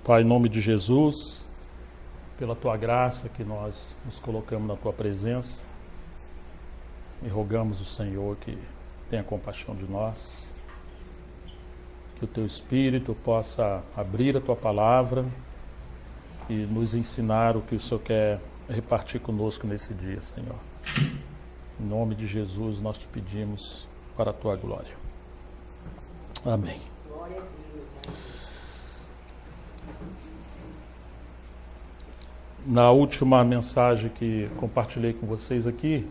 Pai, em nome de Jesus, pela Tua graça que nós nos colocamos na Tua presença e rogamos ao Senhor que tenha compaixão de nós, que o Teu Espírito possa abrir a Tua palavra e nos ensinar o que o Senhor quer repartir conosco nesse dia, Senhor. Em nome de Jesus nós te pedimos para a Tua glória. Amém. Glória a Deus. Na última mensagem que compartilhei com vocês aqui,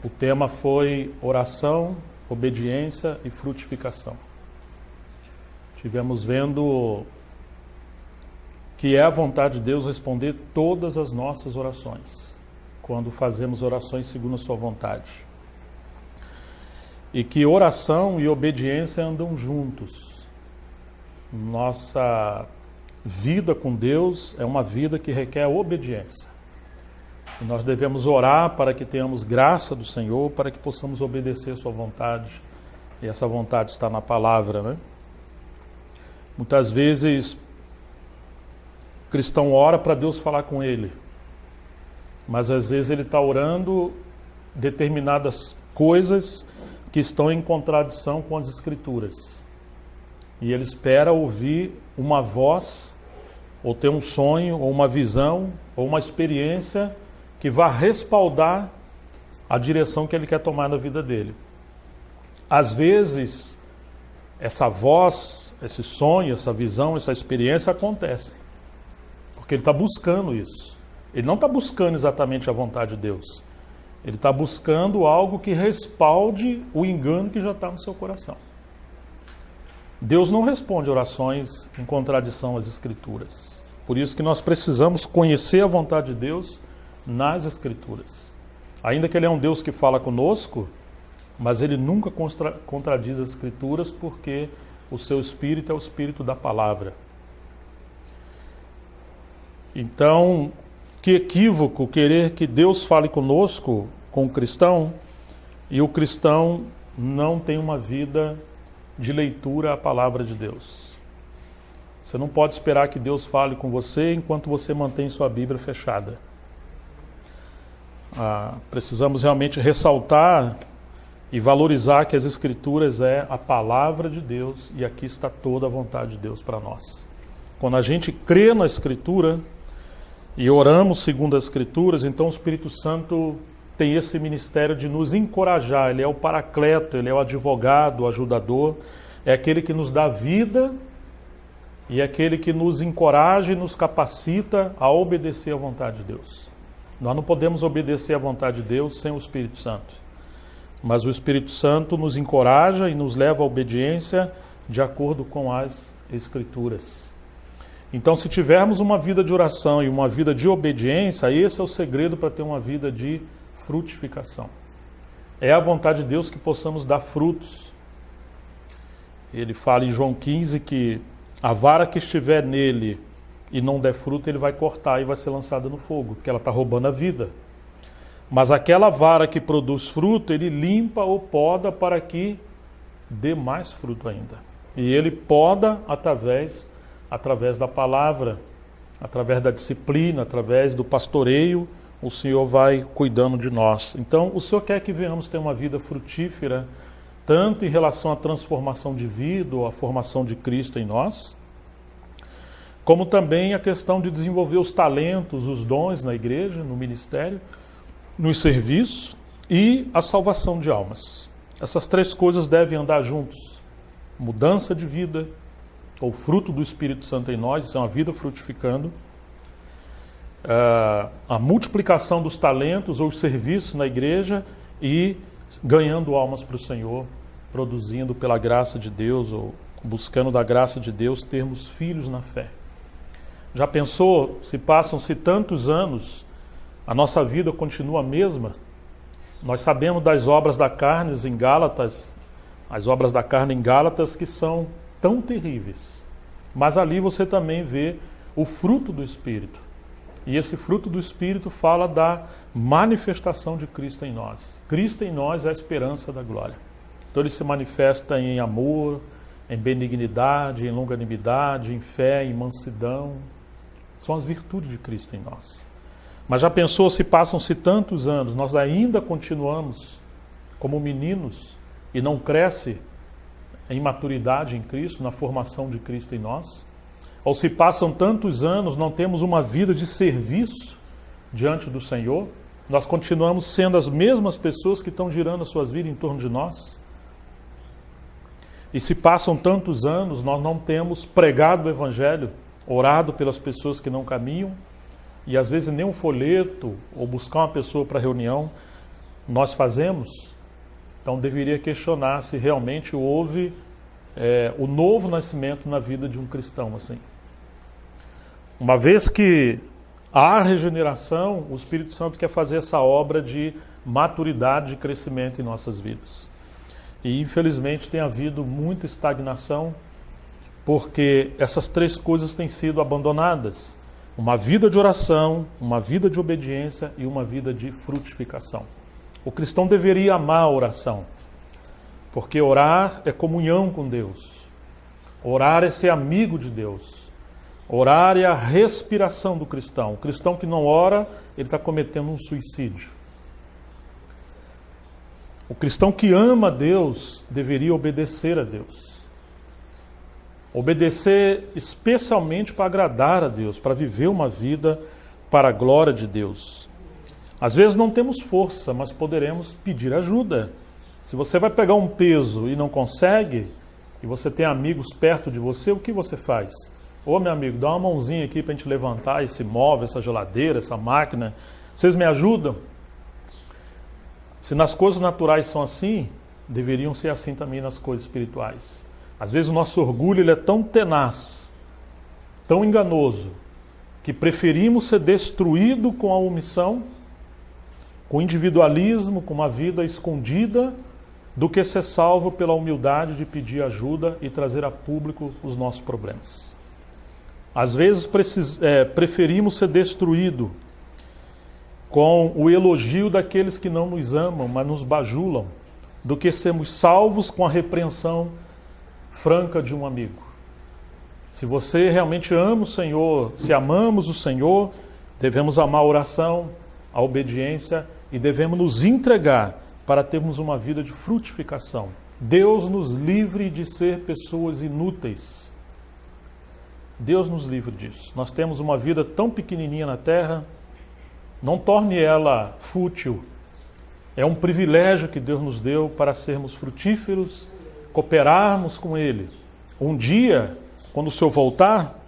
o tema foi oração, obediência e frutificação. Tivemos vendo que é a vontade de Deus responder todas as nossas orações, quando fazemos orações segundo a sua vontade. E que oração e obediência andam juntos. Nossa vida com Deus é uma vida que requer obediência. E nós devemos orar para que tenhamos graça do Senhor, para que possamos obedecer a sua vontade. E essa vontade está na palavra, né? Muitas vezes o cristão ora para Deus falar com ele, mas às vezes ele está orando determinadas coisas que estão em contradição com as Escrituras. E ele espera ouvir uma voz, ou ter um sonho, ou uma visão, ou uma experiência que vá respaldar a direção que ele quer tomar na vida dele. Às vezes, essa voz, esse sonho, essa visão, essa experiência acontece, porque ele está buscando isso. Ele não está buscando exatamente a vontade de Deus. Ele está buscando algo que respalde o engano que já está no seu coração. Deus não responde orações em contradição às Escrituras. Por isso que nós precisamos conhecer a vontade de Deus nas Escrituras. Ainda que Ele é um Deus que fala conosco, mas Ele nunca contradiz as Escrituras, porque o seu Espírito é o Espírito da palavra. Então, que equívoco querer que Deus fale conosco, com o cristão, e o cristão não tem uma vida de leitura à palavra de Deus. Você não pode esperar que Deus fale com você enquanto você mantém sua Bíblia fechada. Precisamos realmente ressaltar e valorizar que as Escrituras é a palavra de Deus, e aqui está toda a vontade de Deus para nós. Quando a gente crê na Escritura e oramos segundo as Escrituras, então o Espírito Santo tem esse ministério de nos encorajar. Ele é o paracleto, ele é o advogado, o ajudador, é aquele que nos dá vida e é aquele que nos encoraja e nos capacita a obedecer à vontade de Deus. Nós não podemos obedecer à vontade de Deus sem o Espírito Santo, mas o Espírito Santo nos encoraja e nos leva à obediência de acordo com as Escrituras. Então, se tivermos uma vida de oração e uma vida de obediência, esse é o segredo para ter uma vida de frutificação. É a vontade de Deus que possamos dar frutos. Ele fala em João 15 que a vara que estiver nele e não der fruto, ele vai cortar e vai ser lançada no fogo, porque ela está roubando a vida. Mas aquela vara que produz fruto, ele limpa ou poda para que dê mais fruto ainda. E ele poda através da palavra, através da disciplina, através do pastoreio. O Senhor vai cuidando de nós. Então, o Senhor quer que venhamos ter uma vida frutífera, tanto em relação à transformação de vida ou à formação de Cristo em nós, como também a questão de desenvolver os talentos, os dons na igreja, no ministério, nos serviços e a salvação de almas. Essas três coisas devem andar juntos. Mudança de vida, ou fruto do Espírito Santo em nós, isso é uma vida frutificando. A multiplicação dos talentos ou os serviços na igreja e ganhando almas para o Senhor, produzindo pela graça de Deus ou buscando da graça de Deus termos filhos na fé. Já pensou, se passam-se tantos anos, a nossa vida continua a mesma? Nós sabemos das obras da carne em Gálatas, as obras da carne em Gálatas que são tão terríveis, mas ali você também vê o fruto do Espírito. E esse fruto do Espírito fala da manifestação de Cristo em nós. Cristo em nós é a esperança da glória. Então ele se manifesta em amor, em benignidade, em longanimidade, em fé, em mansidão. São as virtudes de Cristo em nós. Mas já pensou se passam-se tantos anos, nós ainda continuamos como meninos e não cresce em maturidade em Cristo, na formação de Cristo em nós? Ou se passam tantos anos, não temos uma vida de serviço diante do Senhor? Nós continuamos sendo as mesmas pessoas que estão girando as suas vidas em torno de nós? E se passam tantos anos, nós não temos pregado o Evangelho, orado pelas pessoas que não caminham, e às vezes nem um folheto ou buscar uma pessoa para reunião nós fazemos? Então deveria questionar se realmente houve o novo nascimento na vida de um cristão assim. Uma vez que há regeneração, o Espírito Santo quer fazer essa obra de maturidade e crescimento em nossas vidas. E infelizmente tem havido muita estagnação, porque essas três coisas têm sido abandonadas: uma vida de oração, uma vida de obediência e uma vida de frutificação. O cristão deveria amar a oração, porque orar é comunhão com Deus. Orar é ser amigo de Deus. Orar é a respiração do cristão. O cristão que não ora, ele está cometendo um suicídio. O cristão que ama a Deus deveria obedecer a Deus. Obedecer especialmente para agradar a Deus, para viver uma vida para a glória de Deus. Às vezes não temos força, mas poderemos pedir ajuda. Se você vai pegar um peso e não consegue, e você tem amigos perto de você, o que você faz? Ô, meu amigo, dá uma mãozinha aqui para a gente levantar esse móvel, essa geladeira, essa máquina. Vocês me ajudam? Se nas coisas naturais são assim, deveriam ser assim também nas coisas espirituais. Às vezes o nosso orgulho ele é tão tenaz, tão enganoso, que preferimos ser destruído com a omissão, com o individualismo, com uma vida escondida, do que ser salvo pela humildade de pedir ajuda e trazer a público os nossos problemas. Às vezes preferimos ser destruído com o elogio daqueles que não nos amam, mas nos bajulam, do que sermos salvos com a repreensão franca de um amigo. Se você realmente ama o Senhor, se amamos o Senhor, devemos amar a oração, a obediência e devemos nos entregar para termos uma vida de frutificação. Deus nos livre de ser pessoas inúteis. Deus nos livre disso. Nós temos uma vida tão pequenininha na terra, não torne ela fútil. É um privilégio que Deus nos deu para sermos frutíferos, cooperarmos com Ele. Um dia, quando o Senhor voltar,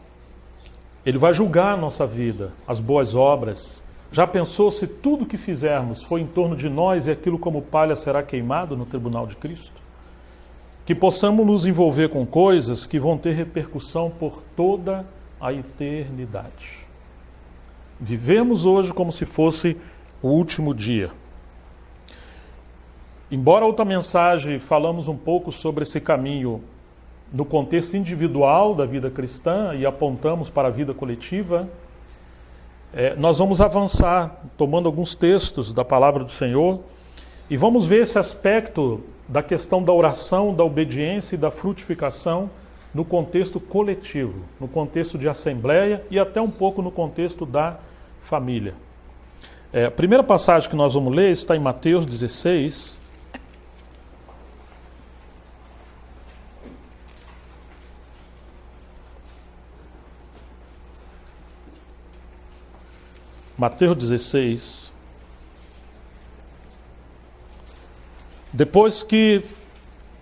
Ele vai julgar a nossa vida, as boas obras. Já pensou se tudo que fizermos for em torno de nós e aquilo como palha será queimado no tribunal de Cristo? Que possamos nos envolver com coisas que vão ter repercussão por toda a eternidade. Vivemos hoje como se fosse o último dia. Embora outra mensagem falamos um pouco sobre esse caminho no contexto individual da vida cristã e apontamos para a vida coletiva, nós vamos avançar tomando alguns textos da palavra do Senhor e vamos ver esse aspecto da questão da oração, da obediência e da frutificação no contexto coletivo, no contexto de assembleia e até um pouco no contexto da família. A primeira passagem que nós vamos ler está em Mateus 16. Mateus 16. Depois que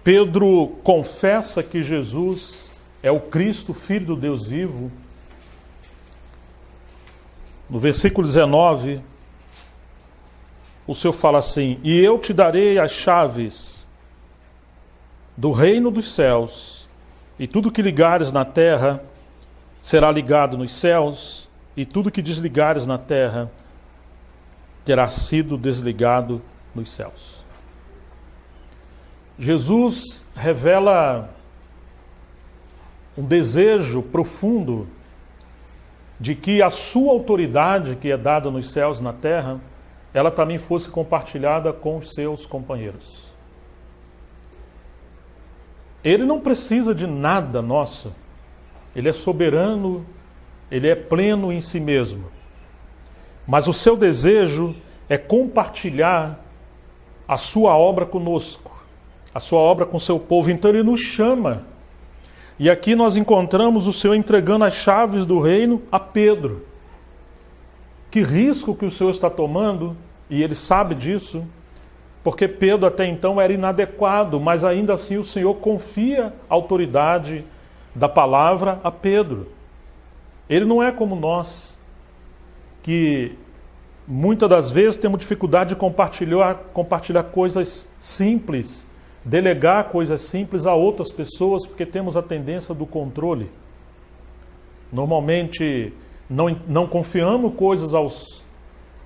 Pedro confessa que Jesus é o Cristo, Filho do Deus vivo, no versículo 19, o Senhor fala assim: e eu te darei as chaves do reino dos céus, e tudo que ligares na terra será ligado nos céus, e tudo que desligares na terra terá sido desligado nos céus. Jesus revela um desejo profundo de que a sua autoridade, que é dada nos céus e na terra, ela também fosse compartilhada com os seus companheiros. Ele não precisa de nada nosso. Ele é soberano, ele é pleno em si mesmo. Mas o seu desejo é compartilhar a sua obra conosco, a sua obra com o seu povo. Então ele nos chama. E aqui nós encontramos o Senhor entregando as chaves do reino a Pedro. Que risco que o Senhor está tomando, e ele sabe disso, porque Pedro até então era inadequado, mas ainda assim o Senhor confia a autoridade da palavra a Pedro. Ele não é como nós, que muitas das vezes temos dificuldade de compartilhar coisas simples, delegar coisas simples a outras pessoas, porque temos a tendência do controle. Normalmente não confiamos coisas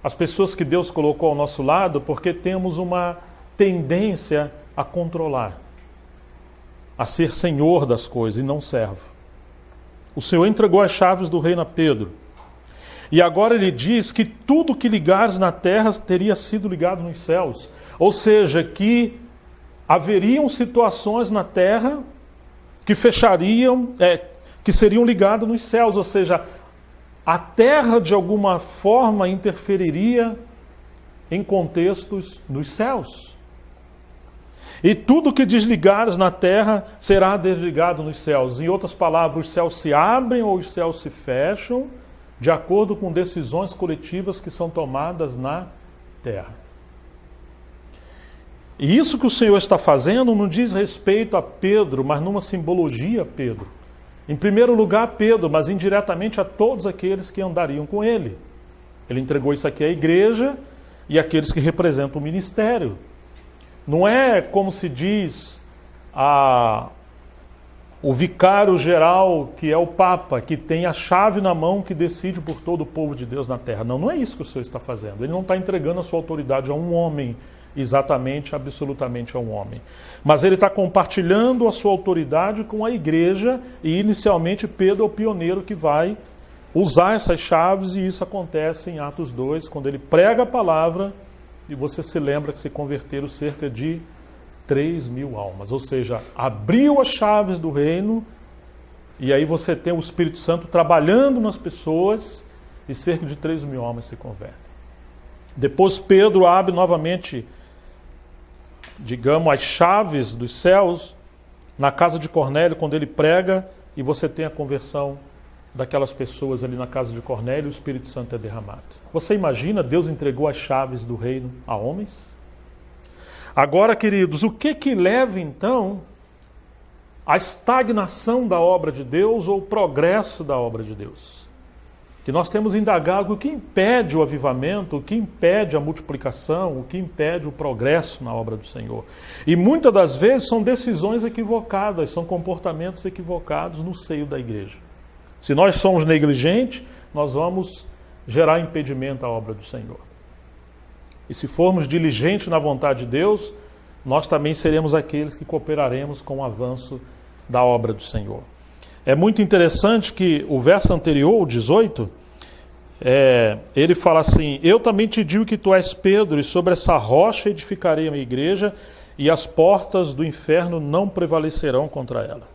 às pessoas que Deus colocou ao nosso lado, porque temos uma tendência a controlar, a ser senhor das coisas e não servo. O Senhor entregou as chaves do reino a Pedro. E agora ele diz que tudo que ligares na terra teria sido ligado nos céus. Ou seja, que haveriam situações na terra que que seriam ligadas nos céus. Ou seja, a terra de alguma forma interferiria em contextos nos céus. E tudo que desligares na terra será desligado nos céus. Em outras palavras, os céus se abrem ou os céus se fecham de acordo com decisões coletivas que são tomadas na terra. E isso que o Senhor está fazendo não diz respeito a Pedro, mas numa simbologia a Pedro. Em primeiro lugar a Pedro, mas indiretamente a todos aqueles que andariam com ele. Ele entregou isso aqui à igreja e àqueles que representam o ministério. Não é como se diz o vicário geral, que é o Papa, que tem a chave na mão que decide por todo o povo de Deus na terra. Não, não é isso que o Senhor está fazendo. Ele não está entregando a sua autoridade a um homem, exatamente, absolutamente a um homem. Mas ele está compartilhando a sua autoridade com a igreja e inicialmente Pedro é o pioneiro que vai usar essas chaves, e isso acontece em Atos 2, quando ele prega a palavra e você se lembra que se converteram cerca de 3.000 almas. Ou seja, abriu as chaves do reino e aí você tem o Espírito Santo trabalhando nas pessoas e cerca de 3.000 almas se convertem. Depois Pedro abre novamente, digamos, as chaves dos céus na casa de Cornélio, quando ele prega, e você tem a conversão daquelas pessoas ali na casa de Cornélio, o Espírito Santo é derramado. Você imagina, Deus entregou as chaves do reino a homens? Agora, queridos, o que leva então à estagnação da obra de Deus ou o progresso da obra de Deus? Que nós temos indagado o que impede o avivamento, o que impede a multiplicação, o que impede o progresso na obra do Senhor. E muitas das vezes são decisões equivocadas, são comportamentos equivocados no seio da igreja. Se nós somos negligentes, nós vamos gerar impedimento à obra do Senhor. E se formos diligentes na vontade de Deus, nós também seremos aqueles que cooperaremos com o avanço da obra do Senhor. É muito interessante que o verso anterior, o 18, ele fala assim: eu também te digo que tu és Pedro, e sobre essa rocha edificarei a minha igreja, e as portas do inferno não prevalecerão contra ela.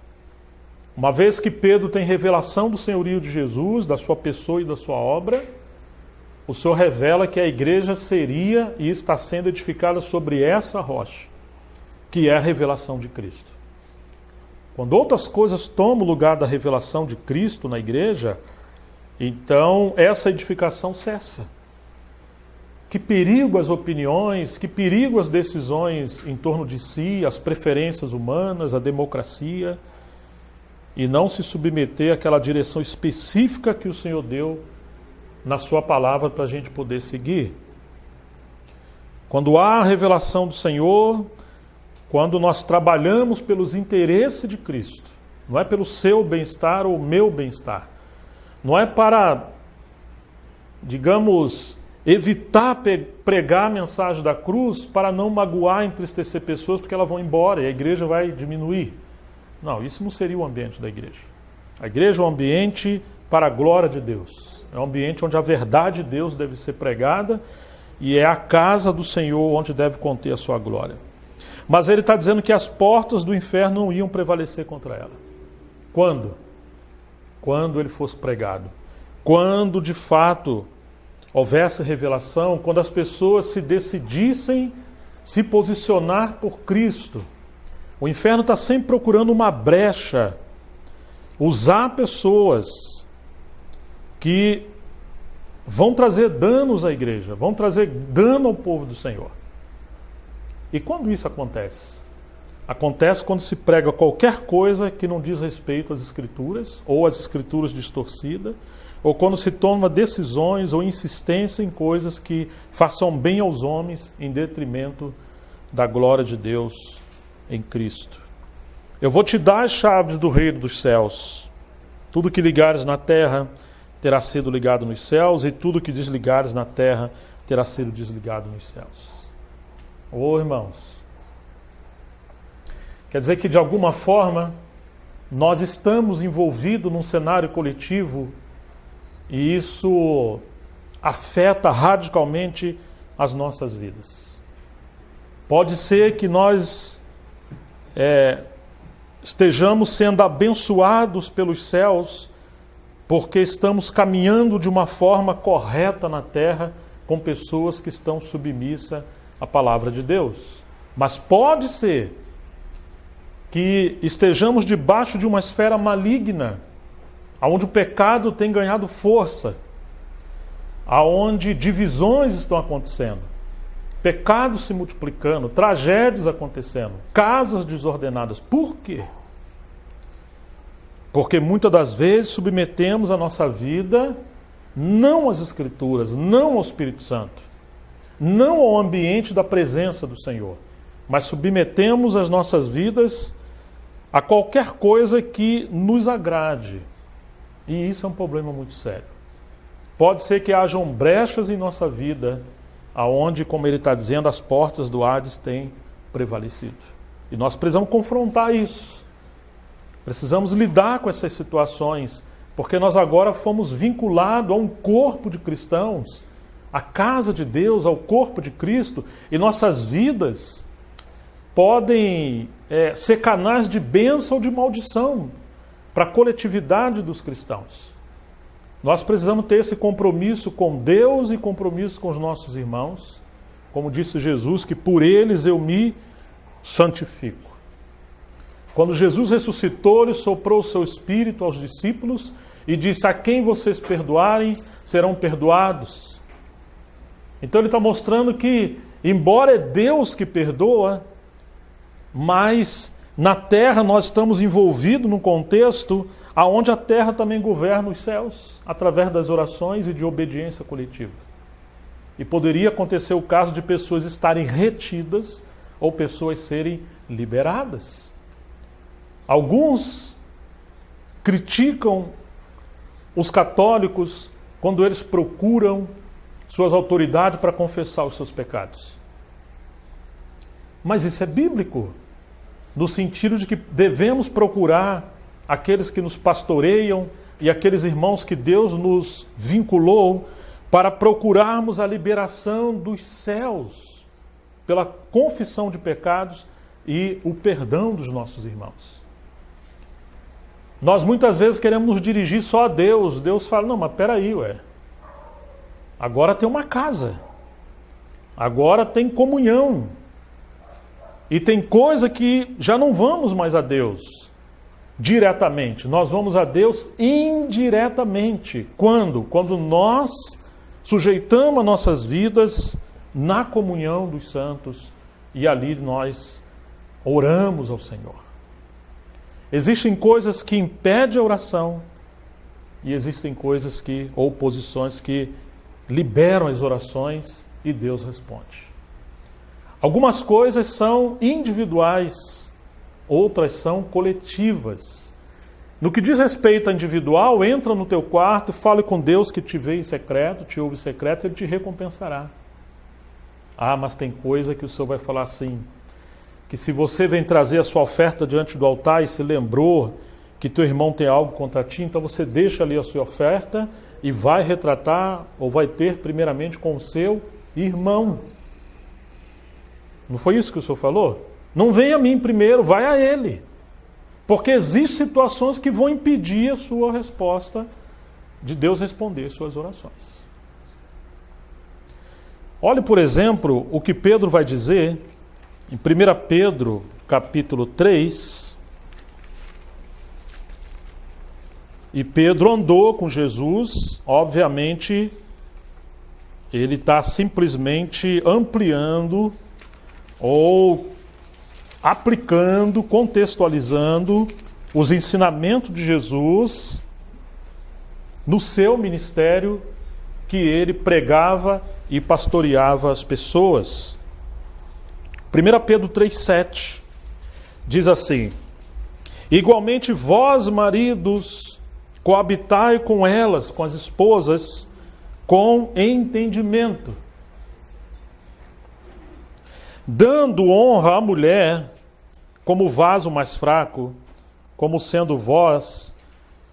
Uma vez que Pedro tem revelação do senhorio de Jesus, da sua pessoa e da sua obra, o Senhor revela que a igreja seria e está sendo edificada sobre essa rocha, que é a revelação de Cristo. Quando outras coisas tomam o lugar da revelação de Cristo na igreja, então essa edificação cessa. Que perigo as opiniões, que perigo as decisões em torno de si, as preferências humanas, a democracia, e não se submeter àquela direção específica que o Senhor deu na sua palavra para a gente poder seguir. Quando há a revelação do Senhor, quando nós trabalhamos pelos interesses de Cristo, não é pelo seu bem-estar ou meu bem-estar, não é para, digamos, evitar pregar a mensagem da cruz para não magoar, entristecer pessoas, porque elas vão embora e a igreja vai diminuir. Não, isso não seria o ambiente da igreja. A igreja é um ambiente para a glória de Deus. É um ambiente onde a verdade de Deus deve ser pregada e é a casa do Senhor onde deve conter a sua glória. Mas ele está dizendo que as portas do inferno não iam prevalecer contra ela. Quando? Quando ele fosse pregado. Quando, de fato, houvesse revelação, quando as pessoas se decidissem se posicionar por Cristo. O inferno está sempre procurando uma brecha, usar pessoas que vão trazer danos à igreja, vão trazer dano ao povo do Senhor. E quando isso acontece? Acontece quando se prega qualquer coisa que não diz respeito às Escrituras, ou às Escrituras distorcidas, ou quando se toma decisões ou insistência em coisas que façam bem aos homens em detrimento da glória de Deus em Cristo. Eu vou te dar as chaves do reino dos céus. Tudo que ligares na terra terá sido ligado nos céus, e tudo que desligares na terra terá sido desligado nos céus. Ô irmãos, quer dizer que de alguma forma nós estamos envolvidos num cenário coletivo e isso afeta radicalmente as nossas vidas. Pode ser que nós estejamos sendo abençoados pelos céus porque estamos caminhando de uma forma correta na terra com pessoas que estão submissas à palavra de Deus. Mas pode ser que estejamos debaixo de uma esfera maligna, onde o pecado tem ganhado força, onde divisões estão acontecendo, pecados se multiplicando, tragédias acontecendo, casas desordenadas. Por quê? Porque muitas das vezes submetemos a nossa vida não às Escrituras, não ao Espírito Santo, não ao ambiente da presença do Senhor, mas submetemos as nossas vidas a qualquer coisa que nos agrade. E isso é um problema muito sério. Pode ser que hajam brechas em nossa vida, aonde, como ele está dizendo, as portas do Hades têm prevalecido. E nós precisamos confrontar isso. Precisamos lidar com essas situações, porque nós agora fomos vinculados a um corpo de cristãos, à casa de Deus, ao corpo de Cristo, e nossas vidas podem ser canais de bênção ou de maldição para a coletividade dos cristãos. Nós precisamos ter esse compromisso com Deus e compromisso com os nossos irmãos, como disse Jesus, que por eles eu me santifico. Quando Jesus ressuscitou, ele soprou o seu Espírito aos discípulos e disse: a quem vocês perdoarem, serão perdoados. Então ele está mostrando que, embora é Deus que perdoa, mas na terra nós estamos envolvidos num contexto onde a terra também governa os céus, através das orações e de obediência coletiva. E poderia acontecer o caso de pessoas estarem retidas ou pessoas serem liberadas. Alguns criticam os católicos quando eles procuram suas autoridades para confessar os seus pecados. Mas isso é bíblico, no sentido de que devemos procurar aqueles que nos pastoreiam e aqueles irmãos que Deus nos vinculou para procurarmos a liberação dos céus pela confissão de pecados e o perdão dos nossos irmãos. Nós muitas vezes queremos nos dirigir só a Deus. Deus fala: não, mas peraí, agora tem uma casa, agora tem comunhão, e tem coisa que já não vamos mais a Deus diretamente, nós vamos a Deus indiretamente. Quando? Quando nós sujeitamos as nossas vidas na comunhão dos santos e ali nós oramos ao Senhor. Existem coisas que impedem a oração e existem coisas ou posições que liberam as orações e Deus responde. Algumas coisas são individuais, outras são coletivas. No que diz respeito a individual, entra no teu quarto, fale com Deus que te vê em secreto, te ouve em secreto, Ele te recompensará. Ah, mas tem coisa que o Senhor vai falar assim, que se você vem trazer a sua oferta diante do altar e se lembrou que teu irmão tem algo contra ti, então você deixa ali a sua oferta e vai retratar, ou vai ter primeiramente com o seu irmão. Não foi isso que o Senhor falou? Não vem a mim primeiro, vai a ele. Porque existem situações que vão impedir a sua resposta, de Deus responder suas orações. Olhe, por exemplo, o que Pedro vai dizer em 1 Pedro, capítulo 3. E Pedro andou com Jesus, obviamente, ele está simplesmente ampliando ou aplicando, contextualizando os ensinamentos de Jesus no seu ministério que ele pregava e pastoreava as pessoas. 1 Pedro 3,7 diz assim: igualmente vós, maridos, coabitai com elas, com as esposas, com entendimento, dando honra à mulher como vaso mais fraco, como sendo vós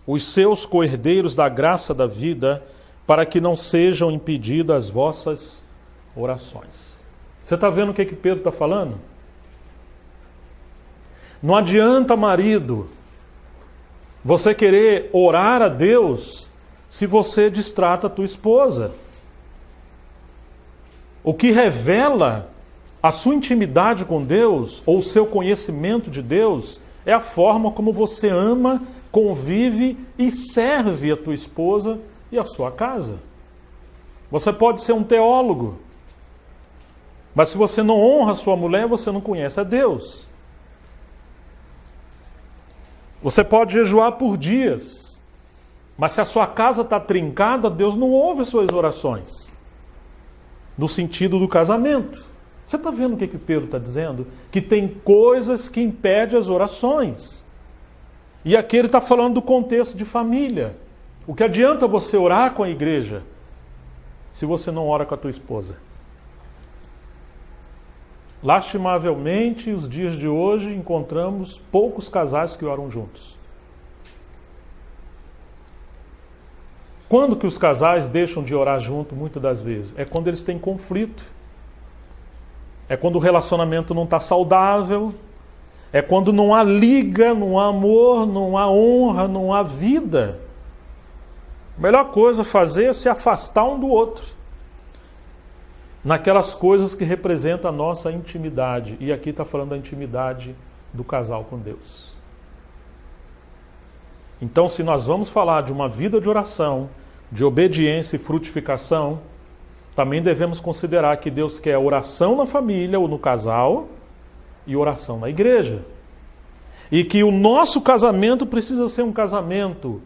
os seus co-herdeiros da graça da vida, para que não sejam impedidas as vossas orações. Você está vendo o que Pedro está falando? Não adianta, marido, você querer orar a Deus se você distrata a tua esposa. O que revela a sua intimidade com Deus, ou o seu conhecimento de Deus, é a forma como você ama, convive e serve a tua esposa e a sua casa. Você pode ser um teólogo, mas se você não honra a sua mulher, você não conhece a Deus. Você pode jejuar por dias, mas se a sua casa está trincada, Deus não ouve as suas orações. No sentido do casamento. Você está vendo o que Pedro está dizendo? Que tem coisas que impedem as orações. E aqui ele está falando do contexto de família. O que adianta você orar com a igreja se você não ora com a tua esposa? Lastimavelmente, os dias de hoje, encontramos poucos casais que oram juntos. Quando que os casais deixam de orar junto, muitas das vezes? É quando eles têm conflito. É quando o relacionamento não está saudável. É quando não há liga, não há amor, não há honra, não há vida. A melhor coisa a fazer é se afastar um do outro. Naquelas coisas que representam a nossa intimidade. E aqui está falando da intimidade do casal com Deus. Então, se nós vamos falar de uma vida de oração, de obediência e frutificação, também devemos considerar que Deus quer oração na família ou no casal e oração na igreja. E que o nosso casamento precisa ser um casamento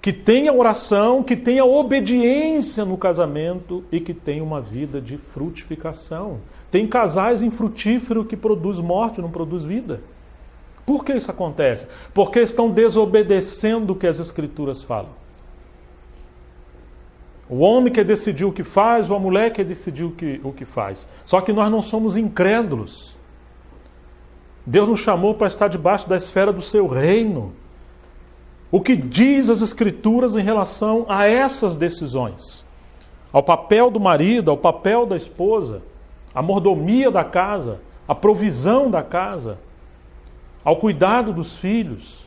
que tenha oração, que tenha obediência no casamento e que tenha uma vida de frutificação. Tem casais infrutíferos que produz morte, não produz vida. Por que isso acontece? Porque estão desobedecendo o que as Escrituras falam. O homem quer decidir o que faz, ou a mulher quer decidir o que faz. Só que nós não somos incrédulos. Deus nos chamou para estar debaixo da esfera do seu reino. O que diz as Escrituras em relação a essas decisões? Ao papel do marido, ao papel da esposa, a mordomia da casa, a provisão da casa, ao cuidado dos filhos,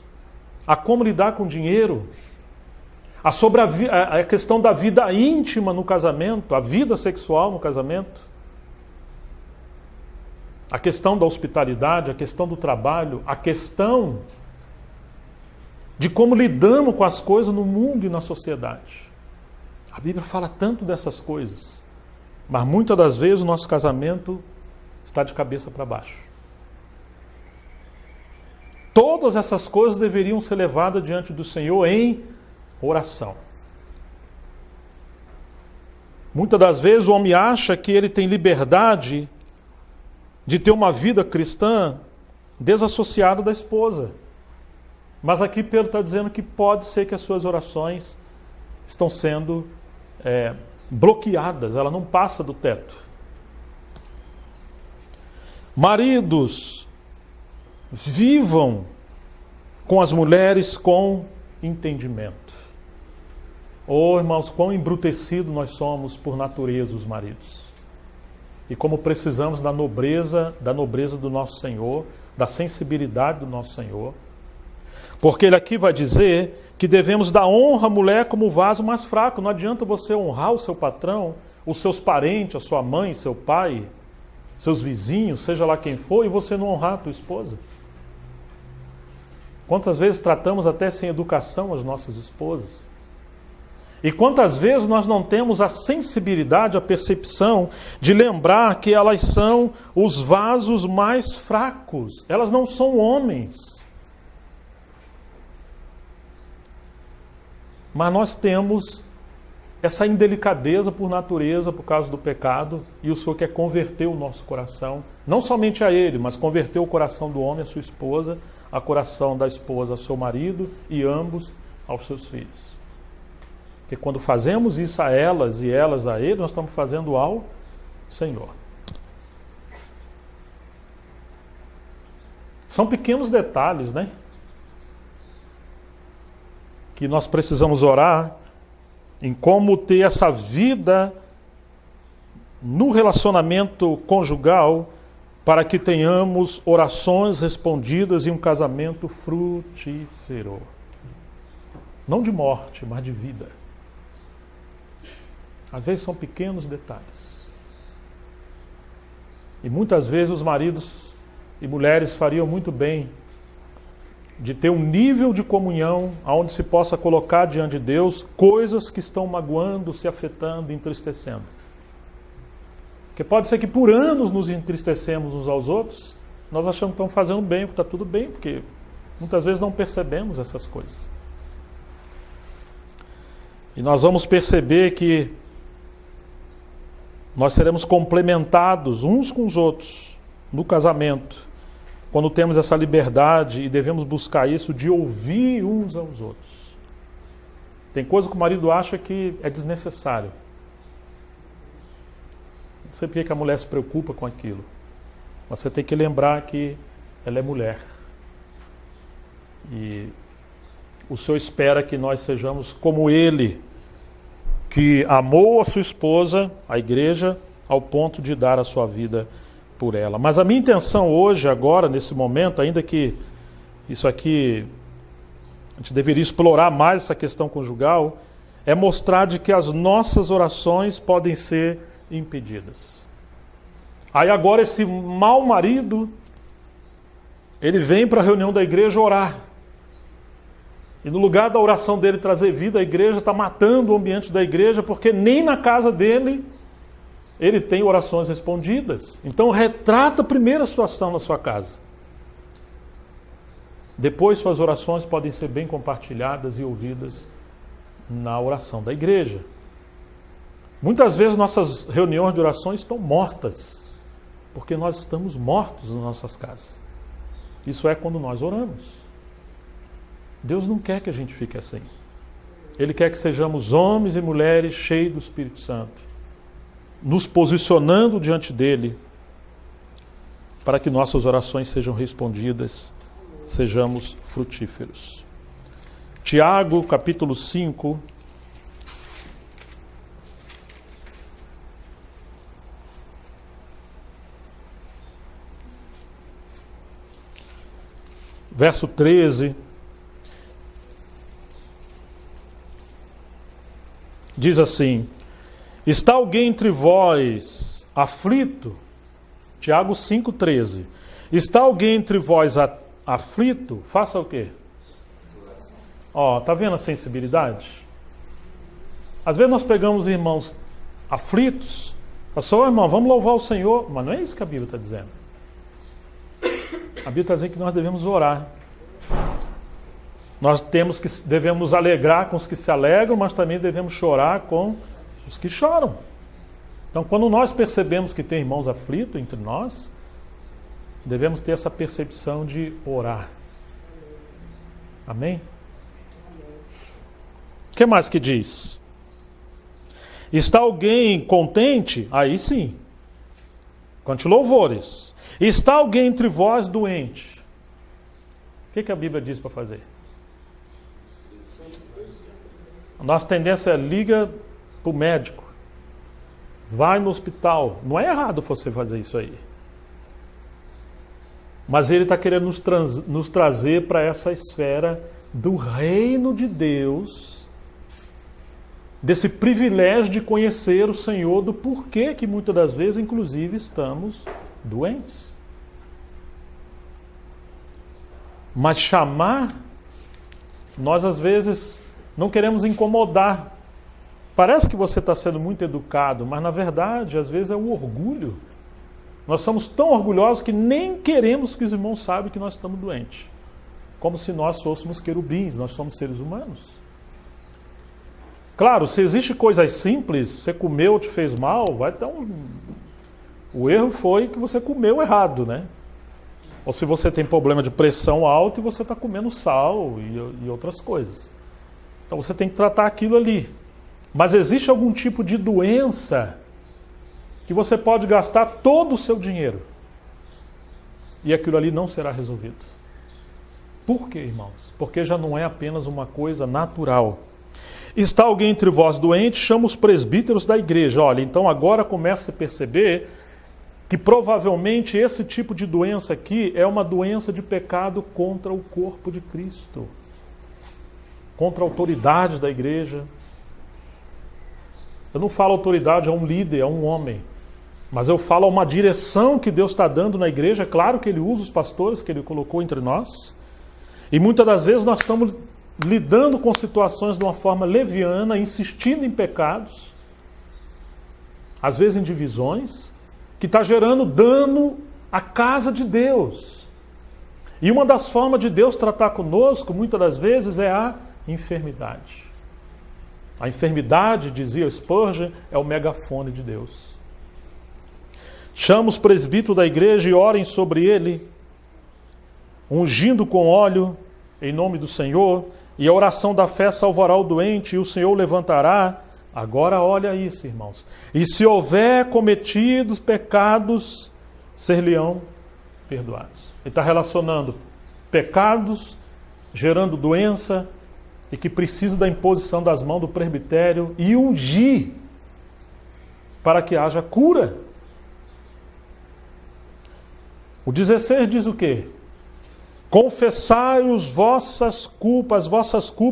a como lidar com o dinheiro, sobre a questão da vida íntima no casamento, a vida sexual no casamento, a questão da hospitalidade, a questão do trabalho, a questão de como lidamos com as coisas no mundo e na sociedade. A Bíblia fala tanto dessas coisas, mas muitas das vezes o nosso casamento está de cabeça para baixo. Todas essas coisas deveriam ser levadas diante do Senhor em oração. Muitas das vezes o homem acha que ele tem liberdade de ter uma vida cristã desassociada da esposa. Mas aqui Pedro está dizendo que pode ser que as suas orações estão sendo bloqueadas, ela não passa do teto. Maridos, vivam com as mulheres com entendimento. Oh, irmãos, quão embrutecidos nós somos por natureza, os maridos. e como precisamos da nobreza do nosso Senhor, da sensibilidade do nosso Senhor. Porque ele aqui vai dizer que devemos dar honra à mulher como vaso mais fraco. Não adianta você honrar o seu patrão, os seus parentes, a sua mãe, seu pai, seus vizinhos, seja lá quem for, e você não honrar a tua esposa. Quantas vezes tratamos até sem educação as nossas esposas? E quantas vezes nós não temos a sensibilidade, a percepção de lembrar que elas são os vasos mais fracos. Elas não são homens. Mas nós temos essa indelicadeza por natureza, por causa do pecado, e o Senhor quer converter o nosso coração, não somente a ele, mas converter o coração do homem à sua esposa, o coração da esposa ao seu marido e ambos aos seus filhos. Porque quando fazemos isso a elas e elas a ele, nós estamos fazendo ao Senhor. São pequenos detalhes, né? Que nós precisamos orar em como ter essa vida no relacionamento conjugal para que tenhamos orações respondidas e um casamento frutífero. Não de morte, mas de vida. Às vezes são pequenos detalhes. E muitas vezes os maridos e mulheres fariam muito bem de ter um nível de comunhão onde se possa colocar diante de Deus coisas que estão magoando, se afetando, entristecendo. Porque pode ser que por anos nos entristecemos uns aos outros, nós achamos que estamos fazendo bem, que está tudo bem, porque muitas vezes não percebemos essas coisas. E nós vamos perceber que nós seremos complementados uns com os outros no casamento, quando temos essa liberdade e devemos buscar isso de ouvir uns aos outros. Tem coisa que o marido acha que é desnecessário. Não sei por que a mulher se preocupa com aquilo. Mas você tem que lembrar que ela é mulher. E o Senhor espera que nós sejamos como Ele, que amou a sua esposa, a igreja, ao ponto de dar a sua vida por ela. Mas a minha intenção hoje, agora, nesse momento, ainda que isso aqui, a gente deveria explorar mais essa questão conjugal, é mostrar de que as nossas orações podem ser impedidas. Aí agora esse mau marido, ele vem para a reunião da igreja orar. E no lugar da oração dele trazer vida, a igreja está matando o ambiente da igreja, porque nem na casa dele ele tem orações respondidas. Então retrata primeiro a situação na sua casa. Depois suas orações podem ser bem compartilhadas e ouvidas na oração da igreja. Muitas vezes nossas reuniões de orações estão mortas, porque nós estamos mortos nas nossas casas. Isso é quando nós oramos. Deus não quer que a gente fique assim. Ele quer que sejamos homens e mulheres cheios do Espírito Santo, nos posicionando diante dele, para que nossas orações sejam respondidas, sejamos frutíferos. Tiago, capítulo 5. Verso 13. Diz assim: está alguém entre vós aflito? Tiago 5,13. Está alguém entre vós aflito? Faça o quê? Tá vendo a sensibilidade? Às vezes nós pegamos irmãos aflitos, falamos, irmão, vamos louvar o Senhor. Mas não é isso que a Bíblia está dizendo. A Bíblia está dizendo que nós devemos orar. Nós devemos nos alegrar com os que se alegram, mas também devemos chorar com os que choram. Então, quando nós percebemos que tem irmãos aflitos entre nós, devemos ter essa percepção de orar. Amém? O que mais que diz? Está alguém contente? Aí sim. Cante louvores. Está alguém entre vós doente? O que a Bíblia diz para fazer? A nossa tendência é liga para o médico. vai no hospital. Não é errado você fazer isso aí. Mas ele está querendo nos trazer para essa esfera do reino de Deus, desse privilégio de conhecer o Senhor, do porquê que muitas das vezes, inclusive, estamos doentes. Mas chamar, nós às vezes não queremos incomodar. Parece que você está sendo muito educado, mas na verdade, às vezes é o orgulho. Nós somos tão orgulhosos que nem queremos que os irmãos saibam que nós estamos doentes. Como se nós fôssemos querubins, nós somos seres humanos. Claro, se existe coisas simples, você comeu, te fez mal, vai ter O erro foi que você comeu errado, né? Ou se você tem problema de pressão alta e você está comendo sal e outras coisas. Então você tem que tratar aquilo ali. Mas existe algum tipo de doença que você pode gastar todo o seu dinheiro e aquilo ali não será resolvido. Por quê, irmãos? Porque já não é apenas uma coisa natural. Está alguém entre vós doente, chama os presbíteros da igreja. Olha, então agora começa a perceber que provavelmente esse tipo de doença aqui é uma doença de pecado contra o corpo de Cristo, contra a autoridade da igreja. Eu não falo autoridade a um líder, a um homem, mas eu falo a uma direção que Deus está dando na igreja. É claro que Ele usa os pastores que Ele colocou entre nós, e muitas das vezes nós estamos lidando com situações de uma forma leviana, insistindo em pecados, às vezes em divisões, que está gerando dano à casa de Deus. E uma das formas de Deus tratar conosco, muitas das vezes, é a enfermidade. A enfermidade, dizia Spurgeon, é o megafone de Deus. Chama os presbíteros da igreja e orem sobre ele, ungindo com óleo, em nome do Senhor, e a oração da fé salvará o doente, e o Senhor o levantará. Agora olha isso, irmãos. E se houver cometidos pecados, ser-lhe-ão perdoados. Ele está relacionando pecados, gerando doença, e que precisa da imposição das mãos do presbitério e ungir para que haja cura. O 16 diz o quê? Confessai as vossas culpas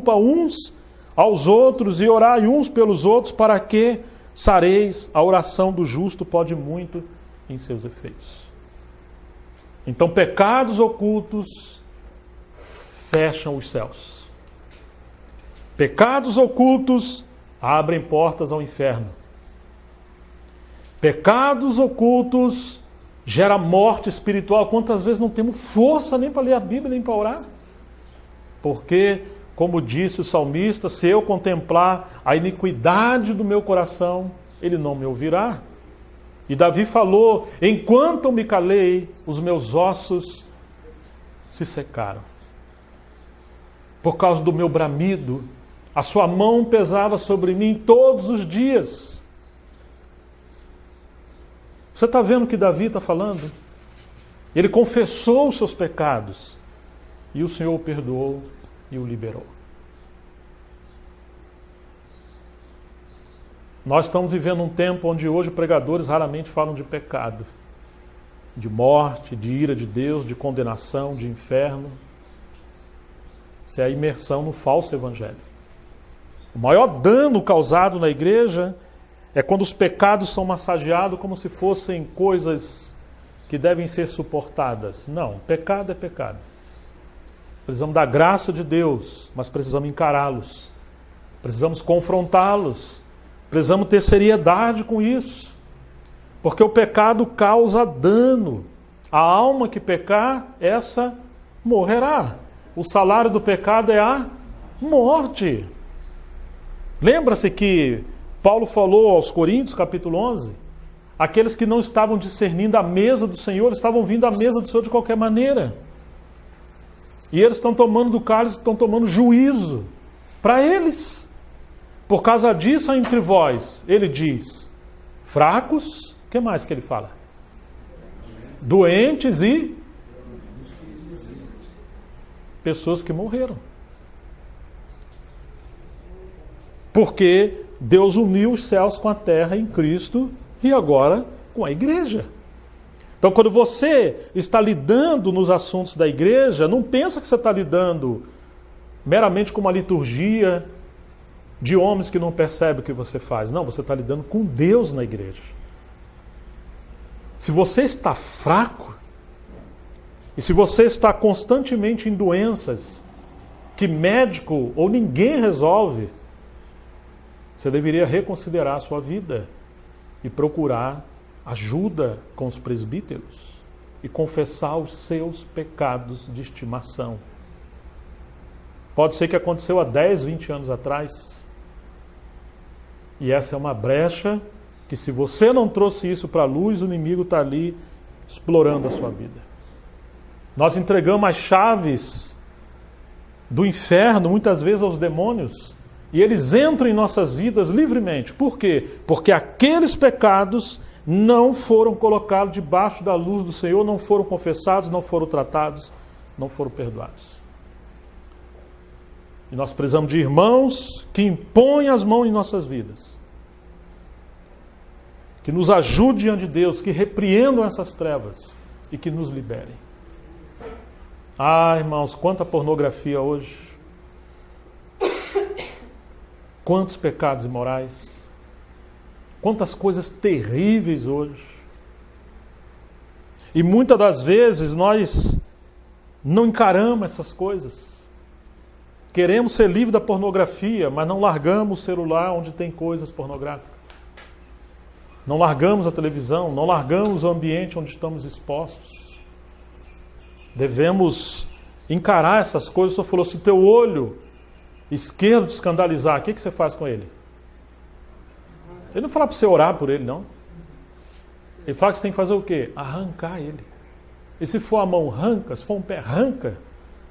uns aos outros e orai uns pelos outros para que sareis. A oração do justo pode muito em seus efeitos. Então, pecados ocultos fecham os céus. Pecados ocultos abrem portas ao inferno. Pecados ocultos geram morte espiritual. Quantas vezes não temos força nem para ler a Bíblia, nem para orar? Porque, como disse o salmista, se eu contemplar a iniquidade do meu coração, ele não me ouvirá. E Davi falou, enquanto eu me calei, os meus ossos se secaram. Por causa do meu bramido, a sua mão pesava sobre mim todos os dias. Você está vendo o que Davi está falando? Ele confessou os seus pecados e o Senhor o perdoou e o liberou. Nós estamos vivendo um tempo onde hoje pregadores raramente falam de pecado, de morte, de ira de Deus, de condenação, de inferno. Isso é a imersão no falso evangelho. O maior dano causado na igreja é quando os pecados são massageados como se fossem coisas que devem ser suportadas. Não, pecado é pecado. Precisamos da graça de Deus, mas precisamos encará-los. Precisamos confrontá-los. Precisamos ter seriedade com isso. Porque o pecado causa dano. A alma que pecar, essa morrerá. O salário do pecado é a morte. Lembra-se que Paulo falou aos Coríntios, capítulo 11, aqueles que não estavam discernindo a mesa do Senhor, estavam vindo à mesa do Senhor de qualquer maneira. E eles estão tomando do cálice, estão tomando juízo para eles. Por causa disso, entre vós, ele diz, fracos, o que mais que ele fala? Doentes e pessoas que morreram. Porque Deus uniu os céus com a terra em Cristo e agora com a igreja. Então, quando você está lidando nos assuntos da igreja, não pensa que você está lidando meramente com uma liturgia de homens que não percebem o que você faz. Não, você está lidando com Deus na igreja. Se você está fraco, e se você está constantemente em doenças que médico ou ninguém resolve, você deveria reconsiderar a sua vida e procurar ajuda com os presbíteros e confessar os seus pecados de estimação. Pode ser que aconteceu há 10, 20 anos atrás. E essa é uma brecha que, se você não trouxe isso para a luz, o inimigo está ali explorando a sua vida. Nós entregamos as chaves do inferno, muitas vezes, aos demônios, e eles entram em nossas vidas livremente. Por quê? Porque aqueles pecados não foram colocados debaixo da luz do Senhor, não foram confessados, não foram tratados, não foram perdoados. E nós precisamos de irmãos que impõem as mãos em nossas vidas, que nos ajudem diante de Deus, que repreendam essas trevas e que nos liberem. Ah, irmãos, quanta pornografia hoje, quantos pecados imorais, quantas coisas terríveis hoje. E muitas das vezes nós não encaramos essas coisas. Queremos ser livres da pornografia, mas não largamos o celular onde tem coisas pornográficas. Não largamos a televisão, não largamos o ambiente onde estamos expostos. Devemos encarar essas coisas. O Senhor falou, se o teu olho esquerdo te escandalizar, o que você faz com ele? Ele não fala para você orar por ele, não. Ele fala que você tem que fazer o quê? Arrancar ele. E se for a mão, arranca. Se for um pé, arranca.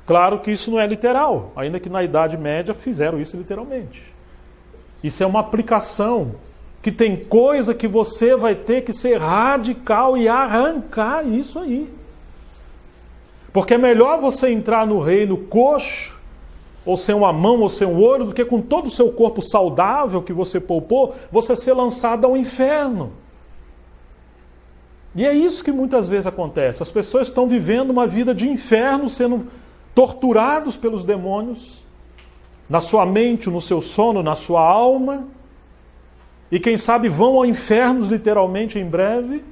Claro que isso não é literal, ainda que na Idade Média fizeram isso literalmente. Isso é uma aplicação, que tem coisa que você vai ter que ser radical e arrancar isso aí. Porque é melhor você entrar no reino coxo, ou sem uma mão, ou sem um olho, do que com todo o seu corpo saudável que você poupou, você ser lançado ao inferno. E é isso que muitas vezes acontece. As pessoas estão vivendo uma vida de inferno, sendo torturados pelos demônios, na sua mente, no seu sono, na sua alma, e quem sabe vão ao inferno literalmente em breve,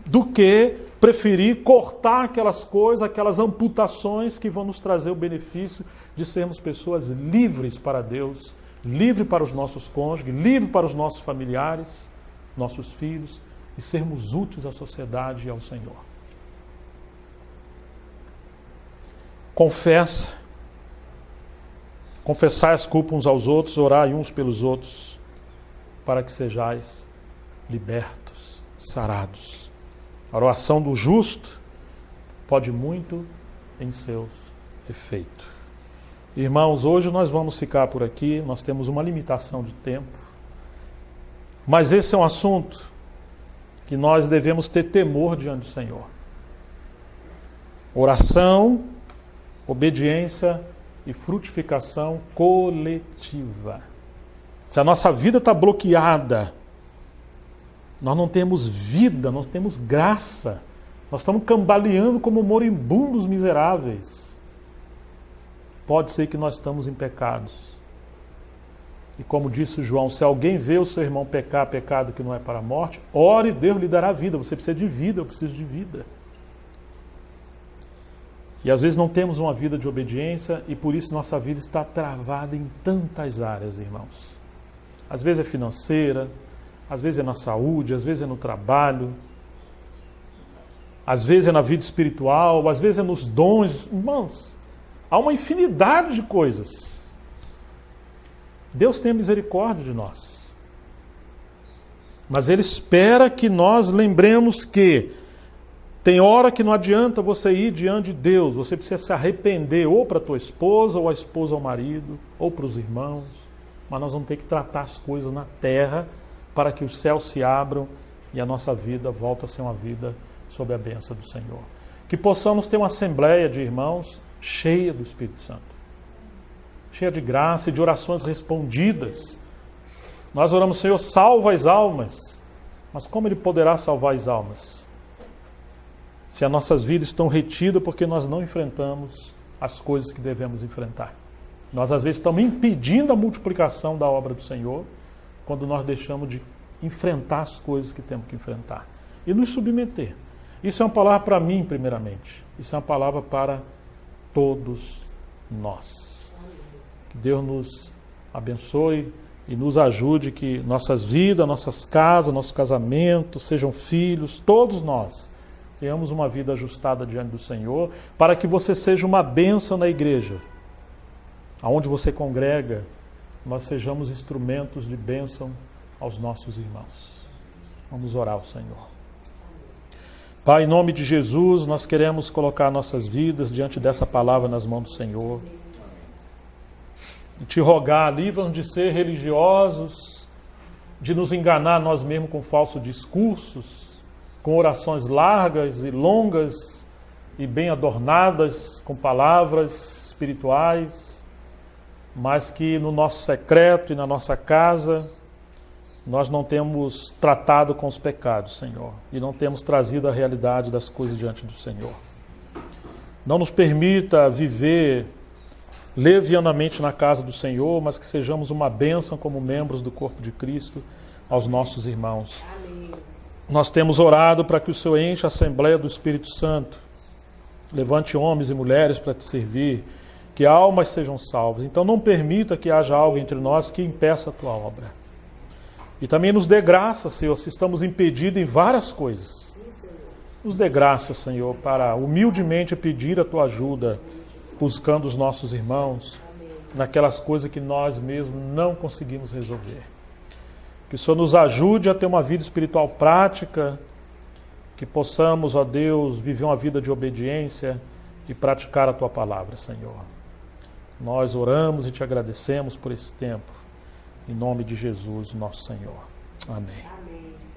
do que preferir cortar aquelas coisas, aquelas amputações que vão nos trazer o benefício de sermos pessoas livres para Deus, livres para os nossos cônjuges, livres para os nossos familiares, nossos filhos, e sermos úteis à sociedade e ao Senhor. Confessai as culpas uns aos outros, orai uns pelos outros, para que sejais libertos, sarados. A oração do justo pode muito em seus efeitos. Irmãos, hoje nós vamos ficar por aqui, nós temos uma limitação de tempo, mas esse é um assunto que nós devemos ter temor diante do Senhor. Oração, obediência e frutificação coletiva. Se a nossa vida está bloqueada, nós não temos vida, nós temos graça. Nós estamos cambaleando como moribundos miseráveis. Pode ser que nós estamos em pecados. E como disse João, se alguém vê o seu irmão pecar, pecado que não é para a morte, ore e Deus lhe dará vida. Você precisa de vida, eu preciso de vida. E às vezes não temos uma vida de obediência e por isso nossa vida está travada em tantas áreas, irmãos. Às vezes é financeira, às vezes é na saúde, às vezes é no trabalho, às vezes é na vida espiritual, às vezes é nos dons. Irmãos, há uma infinidade de coisas. Deus tem misericórdia de nós. Mas Ele espera que nós lembremos que tem hora que não adianta você ir diante de Deus, você precisa se arrepender ou para a tua esposa, ou a esposa ao marido, ou para os irmãos, mas nós vamos ter que tratar as coisas na terra para que os céus se abram e a nossa vida volte a ser uma vida sob a bênção do Senhor. Que possamos ter uma assembleia de irmãos cheia do Espírito Santo, cheia de graça e de orações respondidas. Nós oramos, Senhor, salva as almas, Mas como Ele poderá salvar as almas? Se as nossas vidas estão retidas porque nós não enfrentamos as coisas que devemos enfrentar. Nós, às vezes, estamos impedindo a multiplicação da obra do Senhor quando nós deixamos de enfrentar as coisas que temos que enfrentar. E nos submeter. Isso é uma palavra para mim, primeiramente. Isso é uma palavra para todos nós. Que Deus nos abençoe e nos ajude que nossas vidas, nossas casas, nosso casamento, sejam filhos, todos nós tenhamos uma vida ajustada diante do Senhor, para que você seja uma bênção na igreja. Aonde você congrega, nós sejamos instrumentos de bênção aos nossos irmãos. Vamos orar ao Senhor. Pai, em nome de Jesus, nós queremos colocar nossas vidas diante dessa palavra nas mãos do Senhor. E te rogar, livra-nos de ser religiosos, de nos enganar nós mesmos com falsos discursos, com orações largas e longas e bem adornadas com palavras espirituais, mas que no nosso secreto e na nossa casa nós não temos tratado com os pecados, Senhor, e não temos trazido a realidade das coisas diante do Senhor. Não nos permita viver levianamente na casa do Senhor, mas que sejamos uma bênção como membros do corpo de Cristo aos nossos irmãos. Amém. Nós temos orado para que o Senhor encha a Assembleia do Espírito Santo, levante homens e mulheres para te servir, que almas sejam salvas. Então não permita que haja algo entre nós que impeça a tua obra. E também nos dê graça, Senhor, se estamos impedidos em várias coisas. Nos dê graça, Senhor, para humildemente pedir a tua ajuda, buscando os nossos irmãos, naquelas coisas que nós mesmos não conseguimos resolver. Que o Senhor nos ajude a ter uma vida espiritual prática, que possamos, ó Deus, viver uma vida de obediência e praticar a tua palavra, Senhor. Nós oramos e te agradecemos por esse tempo. Em nome de Jesus, nosso Senhor. Amém. Amém.